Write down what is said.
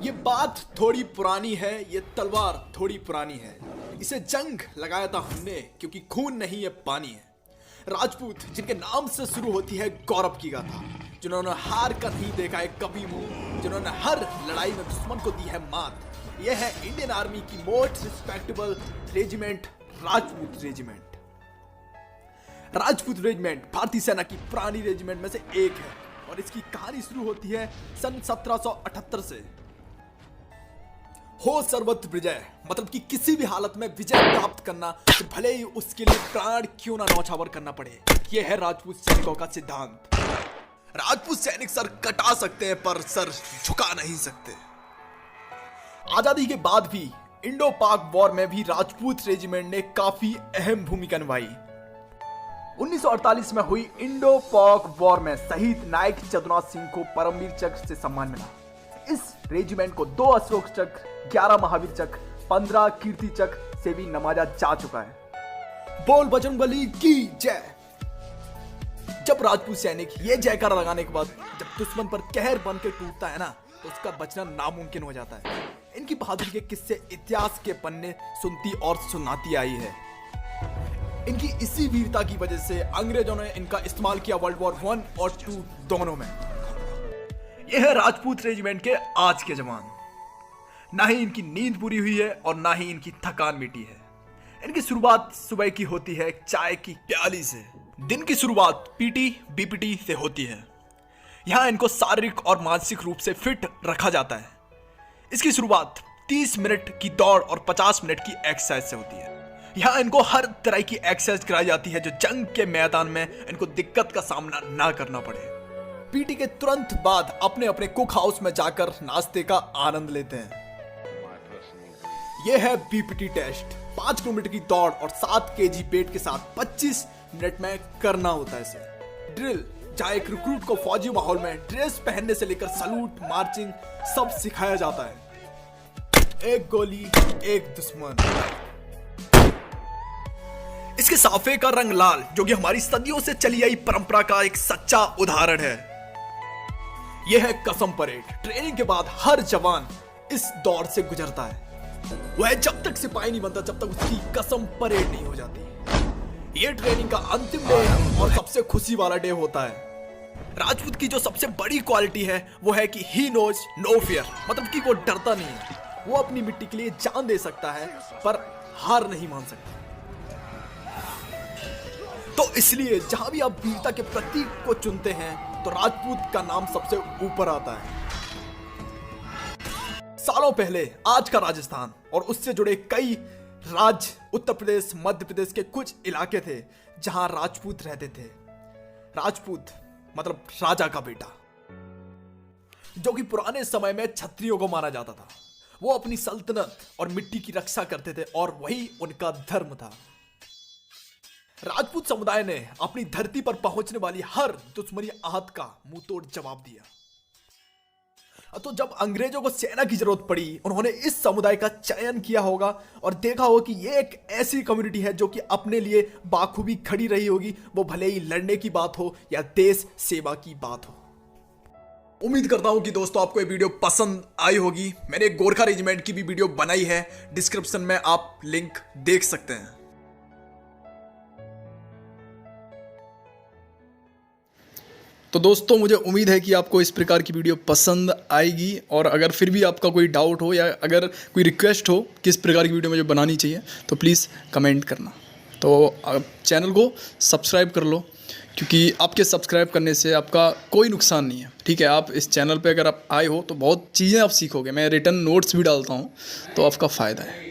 ये बात थोड़ी पुरानी है, ये तलवार थोड़ी पुरानी है। इसे जंग लगाया था हमने क्योंकि खून नहीं है पानी है। राजपूत जिनके नाम से शुरू होती है गौरव की गाथा, जिन्होंने हार का नहीं देखा है कभी मुंह, जिन्होंने हर लड़ाई में दुश्मन को दी है मात। यह है इंडियन आर्मी की most respectable regiment, Rajput regiment. Rajput regiment भारतीय सेना की पुरानी रेजिमेंट में से एक है और इसकी कहानी शुरू होती है सन 1778 से। हो सर्वत्र विजय, मतलब कि किसी भी हालत में विजय प्राप्त करना, तो भले ही उसके लिए प्राण क्यों ना न्यौछावर करना पड़े। यह है राजपूत सैनिकों का सिद्धांत। राजपूत सैनिक सर कटा सकते हैं पर सर झुका नहीं सकते। आजादी के बाद भी इंडो पाक वॉर में भी राजपूत रेजिमेंट ने काफी अहम भूमिका निभाई। 1948 में हुई इंडो पाक वॉर में शहीद नायक जदुनाथ सिंह को परमवीर चक्र से सम्मान मिला। इस रेजिमेंट को 2 अशोक चक्र, 11 महावीर चक्र, 15 कीर्ति चक्र से भी नवाजा जा चुका है। बोल बजरंगबली की जय। जब राजपूत सैनिक ये जयकारा लगाने के बाद जब दुश्मन पर कहर बन के टूटता है ना, तो उसका बचना नामुमकिन हो जाता है। इनकी बहादुरी के किस्से इतिहास के पन्ने सुनती और सुनाती आई है। इनकी इसी वीरता की वजह से अंग्रेजों ने इनका इस्तेमाल किया वर्ल्ड वॉर 1 और 2 दोनों में। यह है राजपूत रेजिमेंट के आज के जवान। ना ही इनकी नींद पूरी हुई है और ना ही इनकी थकान मिटी है। इनकी शुरुआत सुबह की होती है चाय की प्याली से। दिन की शुरुआत पीटी बीपीटी से होती है। यहां इनको शारीरिक और मानसिक रूप से फिट रखा जाता है। इसकी शुरुआत 30 मिनट की दौड़ और 50 मिनट की एक्सरसाइज से होती है। यहां इनको हर तरह की एक्सरसाइज कराई जाती है जो जंग के मैदान में इनको दिक्कत का सामना ना करना पड़े। पीटी के तुरंत बाद अपने अपने कुक हाउस में जाकर नाश्ते का आनंद लेते हैं। यह है बीपीटी टेस्ट। 5 किलोमीटर की दौड़ और 7 केजी पेट के साथ 25 मिनट में करना होता है इसे। ड्रिल, जहां एक रिक्रूट को फौजी माहौल में ड्रेस पहनने से लेकर सलूट, मार्चिंग सब सिखाया जाता है। एक गोली एक दुश्मन। इसके साफे का रंग लाल, जो कि हमारी सदियों से चली आई परंपरा का एक सच्चा उदाहरण है। यह है कसम परेड। ट्रेनिंग के बाद हर जवान इस दौर से गुजरता है। वह जब तक सिपाही नहीं बनता जब तक उसकी कसम परेड नहीं हो जाती। यह ट्रेनिंग का अंतिम डे और सबसे खुशी वाला डे होता है। राजपूत की जो सबसे बड़ी क्वालिटी है वो है कि ही नोज नो फियर, मतलब कि वो डरता नहीं है। वो अपनी मिट्टी के लिए जान दे सकता है पर हार नहीं मान सकता। तो इसलिए जहां भी आप वीरता के प्रतीक को चुनते हैं तो राजपूत का नाम सबसे ऊपर आता है। सालों पहले आज का राजस्थान और उससे जुड़े कई राज्य, उत्तर प्रदेश, मध्य प्रदेश के कुछ इलाके थे जहां राजपूत रहते थे। राजपूत मतलब राजा का बेटा, जो कि पुराने समय में क्षत्रियों को माना जाता था। वो अपनी सल्तनत और मिट्टी की रक्षा करते थे और वही उनका धर्म था। राजपूत समुदाय ने अपनी धरती पर पहुंचने वाली हर दुश्मनी आहत का मुंह तोड़ जवाब दिया। तो जब अंग्रेजों को सेना की जरूरत पड़ी, उन्होंने इस समुदाय का चयन किया होगा और देखा होगा कि ये एक ऐसी कम्युनिटी है जो कि अपने लिए बाखूबी खड़ी रही होगी, वो भले ही लड़ने की बात हो या देश सेवा की बात हो। उम्मीद करता हूं कि दोस्तों आपको ये वीडियो पसंद आई होगी। मैंने एक गोरखा रेजिमेंट की भी वीडियो बनाई है, डिस्क्रिप्शन में आप लिंक देख सकते हैं। तो दोस्तों मुझे उम्मीद है कि आपको इस प्रकार की वीडियो पसंद आएगी, और अगर फिर भी आपका कोई डाउट हो या अगर कोई रिक्वेस्ट हो किस प्रकार की वीडियो मुझे बनानी चाहिए तो प्लीज़ कमेंट करना। तो आप चैनल को सब्सक्राइब कर लो, क्योंकि आपके सब्सक्राइब करने से आपका कोई नुकसान नहीं है। ठीक है, आप इस चैनल पे अगर आप आए हो तो बहुत चीज़ें आप सीखोगे। मैं रिटर्न नोट्स भी डालता हूँ तो आपका फ़ायदा है।